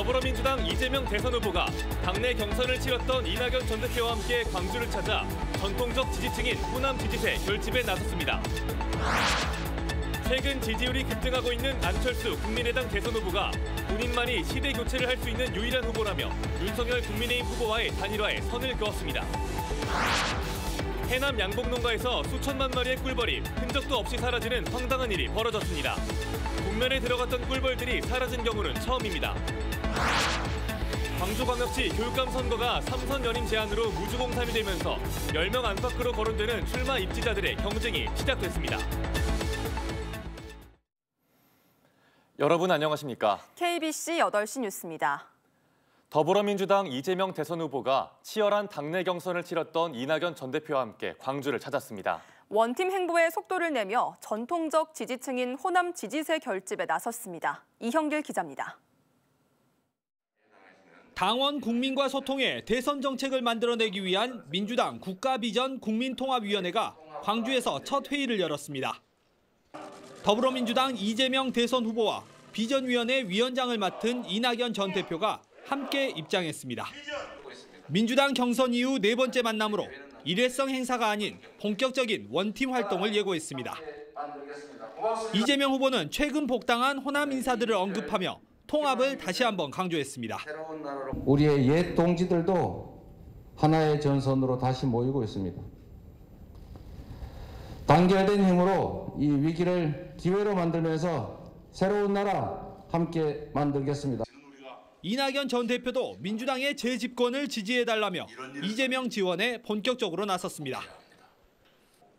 더불어민주당 이재명 대선 후보가 당내 경선을 치렀던 이낙연 전 대표와 함께 광주를 찾아 전통적 지지층인 호남 지지세 결집에 나섰습니다. 최근 지지율이 급등하고 있는 안철수 국민의당 대선 후보가 본인만이 시대 교체를 할 수 있는 유일한 후보라며 윤석열 국민의힘 후보와의 단일화에 선을 그었습니다. 해남 양봉농가에서 수천만 마리의 꿀벌이 흔적도 없이 사라지는 황당한 일이 벌어졌습니다. 국면에 들어갔던 꿀벌들이 사라진 경우는 처음입니다. 광주광역시 교육감 선거가 3선 연임 제한으로 무주공산이 되면서 10명 안팎으로 거론되는 출마 입지자들의 경쟁이 시작됐습니다. 여러분 안녕하십니까? KBC 8시 뉴스입니다. 더불어민주당 이재명 대선 후보가 치열한 당내 경선을 치렀던 이낙연 전 대표와 함께 광주를 찾았습니다. 원팀 행보에 속도를 내며 전통적 지지층인 호남 지지세 결집에 나섰습니다. 이형길 기자입니다. 당원 국민과 소통해 대선 정책을 만들어내기 위한 민주당 국가비전 국민통합위원회가 광주에서 첫 회의를 열었습니다. 더불어민주당 이재명 대선 후보와 비전위원회 위원장을 맡은 이낙연 전 대표가 함께 입장했습니다. 민주당 경선 이후 네 번째 만남으로 일회성 행사가 아닌 본격적인 원팀 활동을 예고했습니다. 이재명 후보는 최근 복당한 호남 인사들을 언급하며 통합을 다시 한번 강조했습니다. 우리의 옛 동지들도 하나의 전선으로 다시 모이고 있습니다. 단결된 힘으로 이 위기를 기회로 만들면서 새로운 나라 함께 만들겠습니다. 이낙연 전 대표도 민주당의 재집권을 지지해달라며 이재명 지원에 본격적으로 나섰습니다.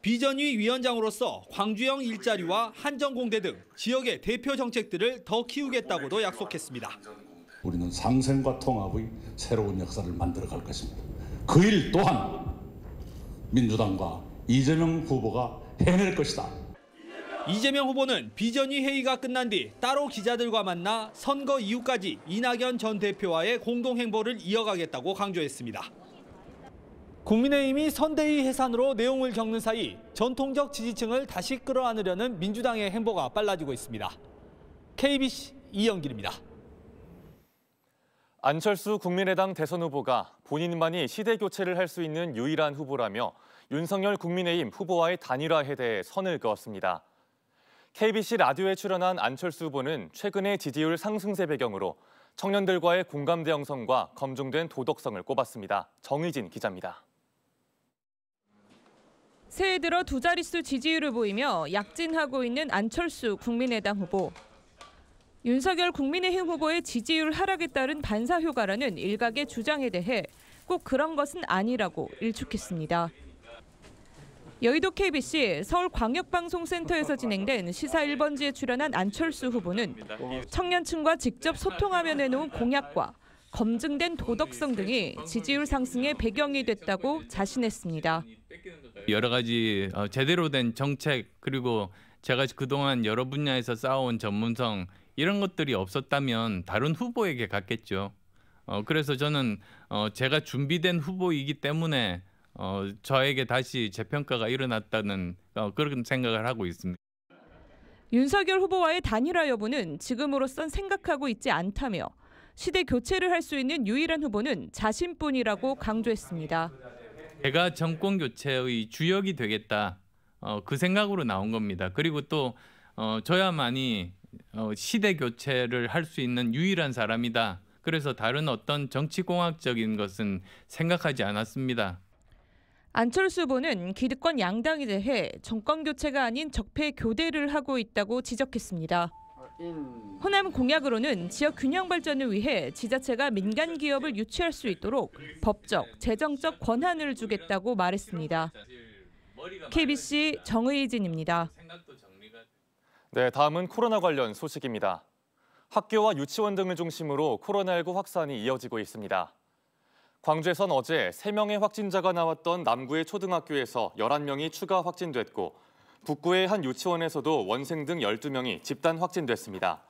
비전위 위원장으로서 광주형 일자리와 한정공대 등 지역의 대표 정책들을 더 키우겠다고도 약속했습니다. 우리는 상생과 통합의 새로운 역사를 만들어갈 것입니다. 그 일 또한 민주당과 이재명 후보가 해낼 것이다. 이재명 후보는 비전위 회의가 끝난 뒤 따로 기자들과 만나 선거 이후까지 이낙연 전 대표와의 공동 행보를 이어가겠다고 강조했습니다. 국민의힘이 선대위 해산으로 내용을 겪는 사이 전통적 지지층을 다시 끌어안으려는 민주당의 행보가 빨라지고 있습니다. KBC 이영길입니다. 안철수 국민의당 대선 후보가 본인만이 시대 교체를 할 수 있는 유일한 후보라며 윤석열 국민의힘 후보와의 단일화에 대해 선을 그었습니다. KBC 라디오에 출연한 안철수 후보는 최근의 지지율 상승세 배경으로 청년들과의 공감대 형성과 검증된 도덕성을 꼽았습니다. 정의진 기자입니다. 새해 들어 두 자릿수 지지율을 보이며 약진하고 있는 안철수 국민의당 후보. 윤석열 국민의힘 후보의 지지율 하락에 따른 반사 효과라는 일각의 주장에 대해 꼭 그런 것은 아니라고 일축했습니다. 여의도 KBC 서울광역방송센터에서 진행된 시사 1번지에 출연한 안철수 후보는 청년층과 직접 소통하며 내놓은 공약과 검증된 도덕성 등이 지지율 상승의 배경이 됐다고 자신했습니다. 여러 가지 제대로 된 정책 그리고 제가 그동안 여러 분야에서 쌓아온 전문성 이런 것들이 없었다면 다른 후보에게 갔겠죠. 그래서 저는 제가 준비된 후보이기 때문에 저에게 다시 재평가가 일어났다는 그런 생각을 하고 있습니다. 윤석열 후보와의 단일화 여부는 지금으로선 생각하고 있지 않다며 시대 교체를 할 수 있는 유일한 후보는 자신뿐이라고 강조했습니다. 제가 정권 교체의 주역이 되겠다 그 생각으로 나온 겁니다. 그리고 또 저야만이 시대 교체를 할 수 있는 유일한 사람이다. 그래서 다른 어떤 정치공학적인 것은 생각하지 않았습니다. 안철수 후보는 기득권 양당에 대해 정권 교체가 아닌 적폐 교대를 하고 있다고 지적했습니다. 호남 공약으로는 지역 균형 발전을 위해 지자체가 민간 기업을 유치할 수 있도록 법적, 재정적 권한을 주겠다고 말했습니다. KBC 정의진입니다. 네, 다음은 코로나 관련 소식입니다. 학교와 유치원 등을 중심으로 코로나19 확산이 이어지고 있습니다. 광주에선 어제 3명의 확진자가 나왔던 남구의 초등학교에서 11명이 추가 확진됐고 북구의 한 유치원에서도 원생 등 12명이 집단 확진됐습니다.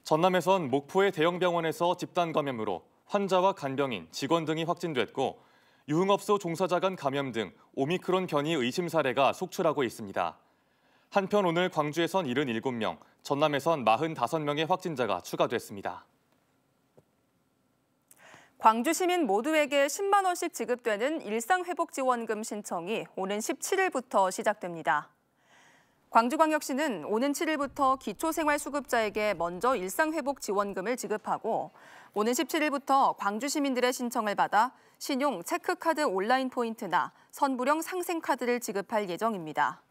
전남에선 목포의 대형 병원에서 집단 감염으로 환자와 간병인, 직원 등이 확진됐고 유흥업소 종사자 간 감염 등 오미크론 변이 의심 사례가 속출하고 있습니다. 한편 오늘 광주에선 77명, 전남에선 45명의 확진자가 추가됐습니다. 광주 시민 모두에게 10만 원씩 지급되는 일상회복지원금 신청이 오는 17일부터 시작됩니다. 광주광역시는 오는 7일부터 기초생활수급자에게 먼저 일상회복지원금을 지급하고 오는 17일부터 광주 시민들의 신청을 받아 신용 체크카드 온라인 포인트나 선불형 상생카드를 지급할 예정입니다.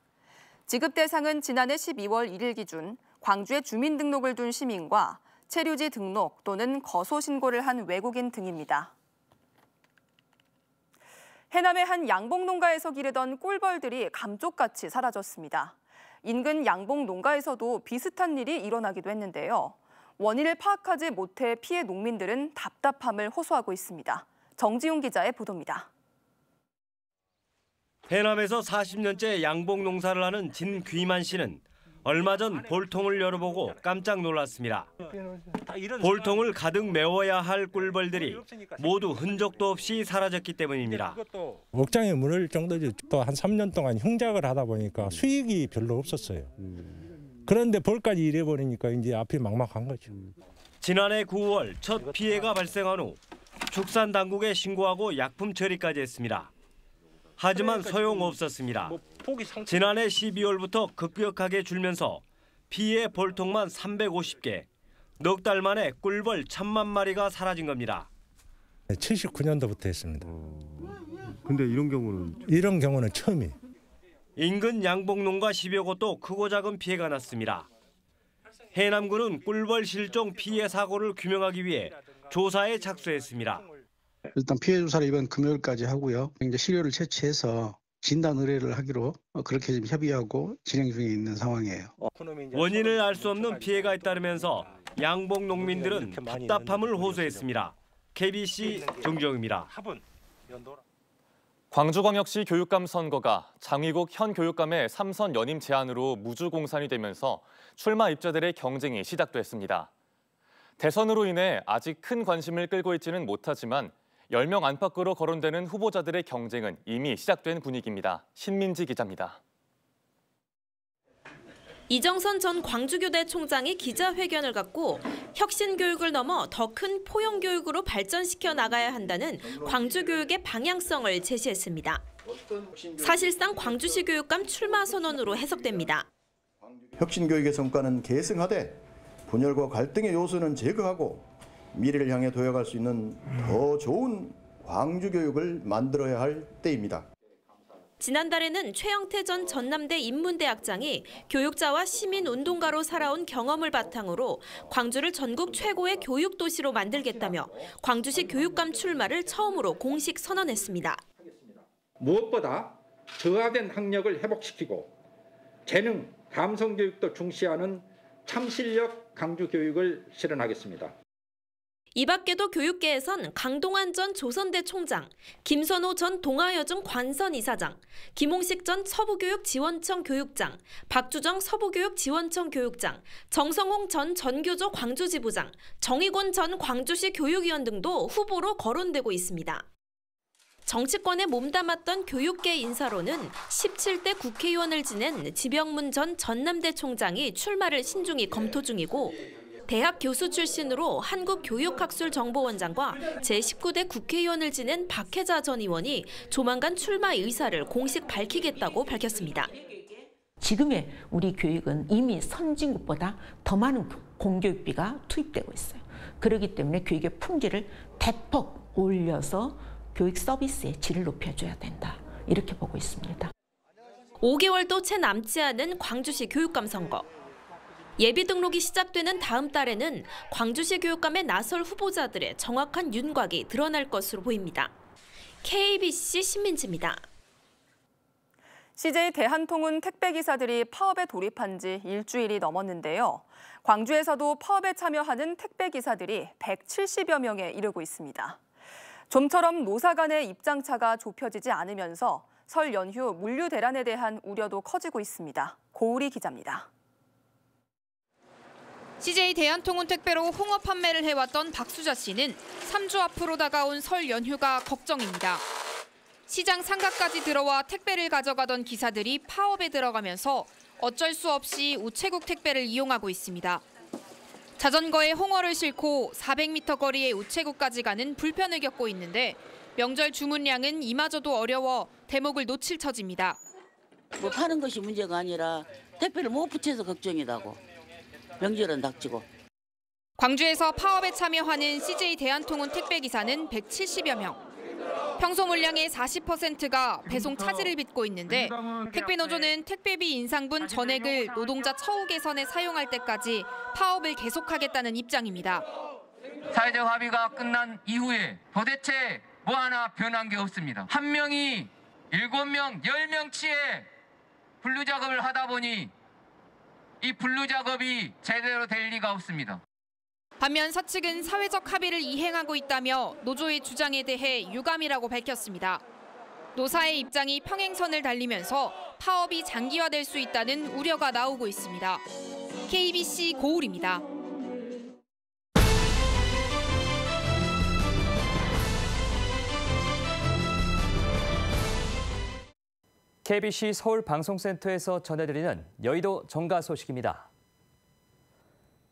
지급 대상은 지난해 12월 1일 기준 광주에 주민등록을 둔 시민과 체류지 등록 또는 거소 신고를 한 외국인 등입니다. 해남의 한 양봉 농가에서 기르던 꿀벌들이 감쪽같이 사라졌습니다. 인근 양봉 농가에서도 비슷한 일이 일어나기도 했는데요. 원인을 파악하지 못해 피해 농민들은 답답함을 호소하고 있습니다. 정지용 기자의 보도입니다. 해남에서 40년째 양봉 농사를 하는 진귀만 씨는 얼마 전 볼통을 열어보고 깜짝 놀랐습니다. 볼통을 가득 메워야 할 꿀벌들이 모두 흔적도 없이 사라졌기 때문입니다. 억장에 물을 정도죠. 또 한 3년 동안 흉작을 하다 보니까 수익이 별로 없었어요. 그런데 벌까지 잃어버리니까 이제 앞이 막막한 거죠. 지난해 9월 첫 피해가 발생한 후 축산 당국에 신고하고 약품 처리까지 했습니다. 하지만 소용없었습니다. 지난해 12월부터 급격하게 줄면서 피해 볼통만 350개, 넉 달 만에 꿀벌 1000만 마리가 사라진 겁니다. 79년도부터 했습니다. 근데 이런 경우는 처음이에요. 인근 양봉 농가 10여 곳도 크고 작은 피해가 났습니다. 해남군은 꿀벌 실종 피해 사고를 규명하기 위해 조사에 착수했습니다. 일단 피해 조사를 이번 금요일까지 하고요. 이제 시료를 채취해서 진단 의뢰를 하기로 그렇게 지금 협의하고 진행 중에 있는 상황이에요. 원인을 알 수 없는 피해가 잇따르면서 양봉 농민들은 답답함을 호소했습니다. KBC 정정입니다. 광주광역시 교육감 선거가 장위국 현 교육감의 3선 연임 제안으로 무주공산이 되면서 출마 입자들의 경쟁이 시작됐습니다. 대선으로 인해 아직 큰 관심을 끌고 있지는 못하지만 10명 안팎으로 거론되는 후보자들의 경쟁은 이미 시작된 분위기입니다. 신민지 기자입니다. 이정선 전 광주교대 총장이 기자회견을 갖고 혁신교육을 넘어 더 큰 포용교육으로 발전시켜 나가야 한다는 광주교육의 방향성을 제시했습니다. 사실상 광주시 교육감 출마 선언으로 해석됩니다. 혁신교육의 성과는 계승하되 분열과 갈등의 요소는 제거하고 미래를 향해 도약할 수 있는 더 좋은 광주교육을 만들어야 할 때입니다. 지난달에는 최영태 전 전남대 인문대학장이 교육자와 시민운동가로 살아온 경험을 바탕으로 광주를 전국 최고의 교육도시로 만들겠다며 광주시 교육감 출마를 처음으로 공식 선언했습니다. 무엇보다 저하된 학력을 회복시키고 재능, 감성교육도 중시하는 참실력 강주교육을 실현하겠습니다. 이 밖에도 교육계에선 강동환 전 조선대 총장, 김선호 전 동아여중 관선이사장, 김홍식 전 서부교육지원청 교육장, 박주정 서부교육지원청 교육장, 정성홍 전 전교조 광주지부장, 정의곤 전 광주시 교육위원 등도 후보로 거론되고 있습니다. 정치권에 몸담았던 교육계 인사로는 17대 국회의원을 지낸 지병문 전 전남대 총장이 출마를 신중히 검토 중이고 대학 교수 출신으로 한국교육학술정보원장과 제19대 국회의원을 지낸 박혜자 전 의원이 조만간 출마 의사를 공식 밝히겠다고 밝혔습니다. 지금의 우리 교육은 이미 선진국보다 더 많은 공교육비가 투입되고 있어요. 그렇기 때문에 교육의 품질을 대폭 올려서 교육 서비스의 질을 높여줘야 된다. 이렇게 보고 있습니다. 5개월도 채 남지 않은 광주시 교육감 선거. 예비 등록이 시작되는 다음 달에는 광주시 교육감에 나설 후보자들의 정확한 윤곽이 드러날 것으로 보입니다. KBC 신민지입니다. CJ 대한통운 택배기사들이 파업에 돌입한 지 일주일이 넘었는데요. 광주에서도 파업에 참여하는 택배기사들이 170여 명에 이르고 있습니다. 좀처럼 노사 간의 입장차가 좁혀지지 않으면서 설 연휴 물류 대란에 대한 우려도 커지고 있습니다. 고우리 기자입니다. CJ 대한통운 택배로 홍어 판매를 해왔던 박수자 씨는 3주 앞으로 다가온 설 연휴가 걱정입니다. 시장 상가까지 들어와 택배를 가져가던 기사들이 파업에 들어가면서 어쩔 수 없이 우체국 택배를 이용하고 있습니다. 자전거에 홍어를 싣고 400m 거리의 우체국까지 가는 불편을 겪고 있는데 명절 주문량은 이마저도 어려워 대목을 놓칠 처지입니다. 뭐 파는 것이 문제가 아니라 택배를 못 붙여서 걱정이라고. 명절은 닥치고. 광주에서 파업에 참여하는 CJ 대한통운 택배기사는 170여 명. 평소 물량의 40%가 배송 차질을 빚고 있는데 택배노조는 택배비 인상분 전액을 노동자 처우 개선에 사용할 때까지 파업을 계속하겠다는 입장입니다. 사회적 합의가 끝난 이후에 도대체 뭐 하나 변한 게 없습니다. 한 명이 7명, 10명치의 분류 작업을 하다 보니 이 분류 작업이 제대로 될 리가 없습니다. 반면 사측은 사회적 합의를 이행하고 있다며 노조의 주장에 대해 유감이라고 밝혔습니다. 노사의 입장이 평행선을 달리면서 파업이 장기화될 수 있다는 우려가 나오고 있습니다. KBC 고울입니다. KBC 서울방송센터에서 전해드리는 여의도 정가 소식입니다.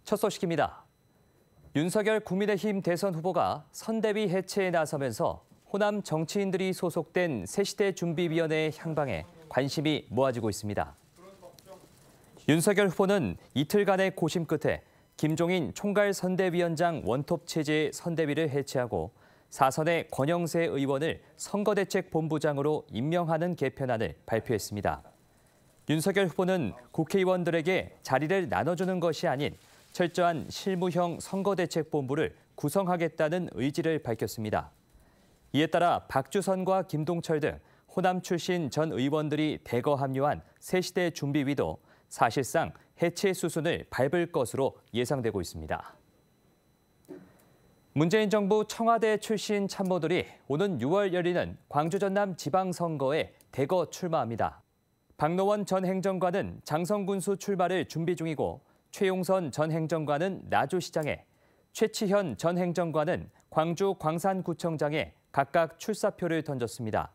첫 소식입니다. 윤석열 국민의힘 대선 후보가 선대위 해체에 나서면서 호남 정치인들이 소속된 새시대 준비위원회의 향방에 관심이 모아지고 있습니다. 윤석열 후보는 이틀간의 고심 끝에 김종인 총괄 선대위원장 원톱 체제의 선대위를 해체하고 사선의 권영세 의원을 선거대책본부장으로 임명하는 개편안을 발표했습니다. 윤석열 후보는 국회의원들에게 자리를 나눠주는 것이 아닌 철저한 실무형 선거대책본부를 구성하겠다는 의지를 밝혔습니다. 이에 따라 박주선과 김동철 등 호남 출신 전 의원들이 대거 합류한 새시대 준비위도 사실상 해체 수순을 밟을 것으로 예상되고 있습니다. 문재인 정부 청와대 출신 참모들이 오는 6월 열리는 광주 전남 지방선거에 대거 출마합니다. 박노원 전 행정관은 장성군수 출마를 준비 중이고 최용선 전 행정관은 나주시장에, 최치현 전 행정관은 광주 광산구청장에 각각 출사표를 던졌습니다.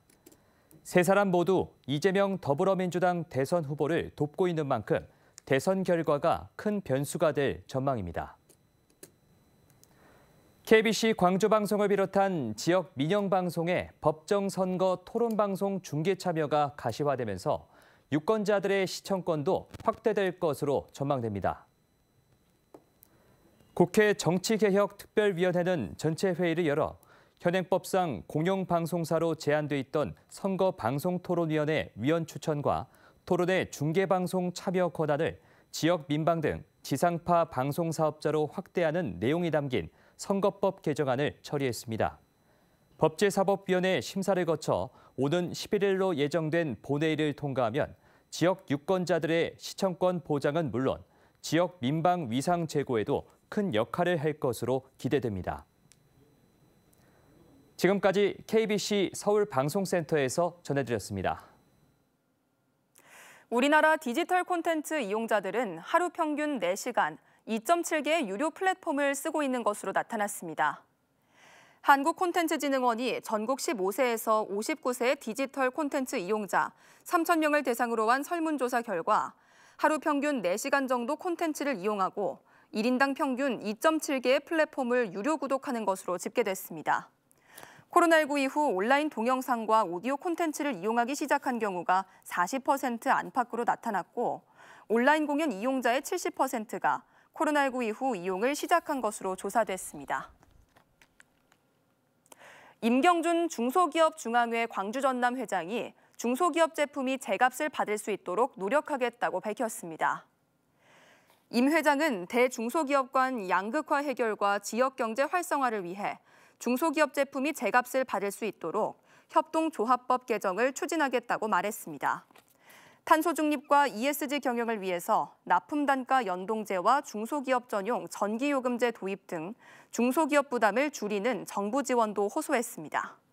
세 사람 모두 이재명 더불어민주당 대선 후보를 돕고 있는 만큼 대선 결과가 큰 변수가 될 전망입니다. KBC 광주방송을 비롯한 지역 민영방송의 법정선거 토론방송 중계 참여가 가시화되면서 유권자들의 시청권도 확대될 것으로 전망됩니다. 국회 정치개혁특별위원회는 전체 회의를 열어 현행법상 공영방송사로 제한돼 있던 선거방송토론위원회 위원 추천과 토론회 중계방송 참여 권한을 지역 민방 등 지상파 방송사업자로 확대하는 내용이 담긴 선거법 개정안을 처리했습니다. 법제사법위원회 심사를 거쳐 오는 11일로 예정된 본회의를 통과하면 지역 유권자들의 시청권 보장은 물론 지역 민방 위상 제고에도 큰 역할을 할 것으로 기대됩니다. 지금까지 KBC 서울방송센터에서 전해드렸습니다. 우리나라 디지털 콘텐츠 이용자들은 하루 평균 4시간, 2.7개의 유료 플랫폼을 쓰고 있는 것으로 나타났습니다. 한국콘텐츠진흥원이 전국 15세에서 59세의 디지털 콘텐츠 이용자 3,000명을 대상으로 한 설문조사 결과 하루 평균 4시간 정도 콘텐츠를 이용하고 1인당 평균 2.7개의 플랫폼을 유료 구독하는 것으로 집계됐습니다. 코로나19 이후 온라인 동영상과 오디오 콘텐츠를 이용하기 시작한 경우가 40% 안팎으로 나타났고 온라인 공연 이용자의 70%가 코로나19 이후 이용을 시작한 것으로 조사됐습니다. 임경준 중소기업중앙회 광주전남 회장이 중소기업 제품이 제값을 받을 수 있도록 노력하겠다고 밝혔습니다. 임 회장은 대중소기업 간 양극화 해결과 지역경제 활성화를 위해 중소기업 제품이 제값을 받을 수 있도록 협동조합법 개정을 추진하겠다고 말했습니다. 탄소 중립과 ESG 경영을 위해서 납품단가 연동제와 중소기업 전용 전기요금제 도입 등 중소기업 부담을 줄이는 정부 지원도 호소했습니다.